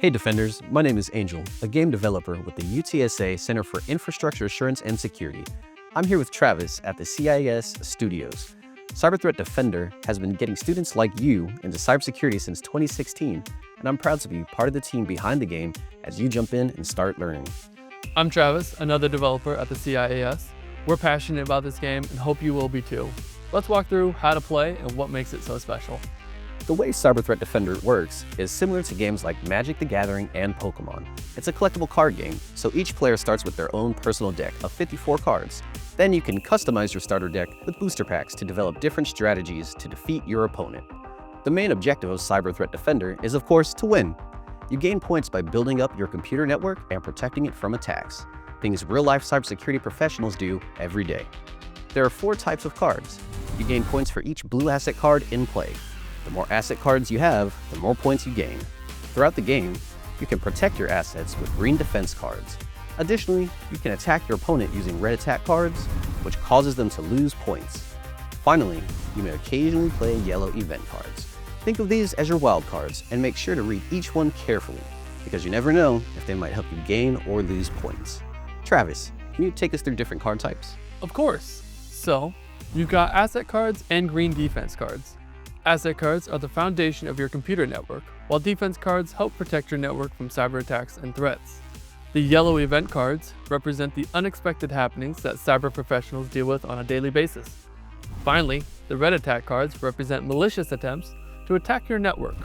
Hey Defenders, my name is Angel, a game developer with the UTSA Center for Infrastructure Assurance and Security. I'm here with Travis at the CIS Studios. Cyber Threat Defender has been getting students like you into cybersecurity since 2016, and I'm proud to be part of the team behind the game as you jump in and start learning. I'm Travis, another developer at the CIS. We're passionate about this game and hope you will be too. Let's walk through how to play and what makes it so special. The way Cyber Threat Defender works is similar to games like Magic the Gathering and Pokemon. It's a collectible card game, so each player starts with their own personal deck of 54 cards. Then you can customize your starter deck with booster packs to develop different strategies to defeat your opponent. The main objective of Cyber Threat Defender is, of course, to win. You gain points by building up your computer network and protecting it from attacks, things real-life cybersecurity professionals do every day. There are 4 types of cards. You gain points for each blue asset card in play. The more asset cards you have, the more points you gain. Throughout the game, you can protect your assets with green defense cards. Additionally, you can attack your opponent using red attack cards, which causes them to lose points. Finally, you may occasionally play yellow event cards. Think of these as your wild cards and make sure to read each one carefully, because you never know if they might help you gain or lose points. Travis, can you take us through different card types? Of course. So, you've got asset cards and green defense cards. Asset cards are the foundation of your computer network, while defense cards help protect your network from cyber attacks and threats. The yellow event cards represent the unexpected happenings that cyber professionals deal with on a daily basis. Finally, the red attack cards represent malicious attempts to attack your network.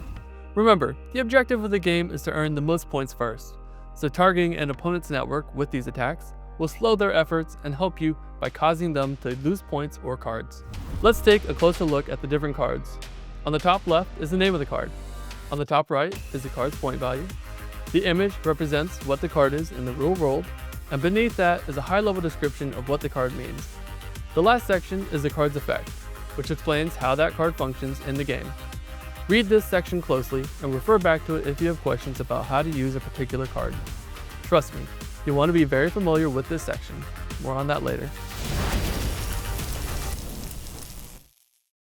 Remember, the objective of the game is to earn the most points first, so targeting an opponent's network with these attacks will slow their efforts and help you by causing them to lose points or cards. Let's take a closer look at the different cards. On the top left is the name of the card. On the top right is the card's point value. The image represents what the card is in the real world, and beneath that is a high-level description of what the card means. The last section is the card's effect, which explains how that card functions in the game. Read this section closely and refer back to it if you have questions about how to use a particular card. Trust me, you'll want to be very familiar with this section. More on that later.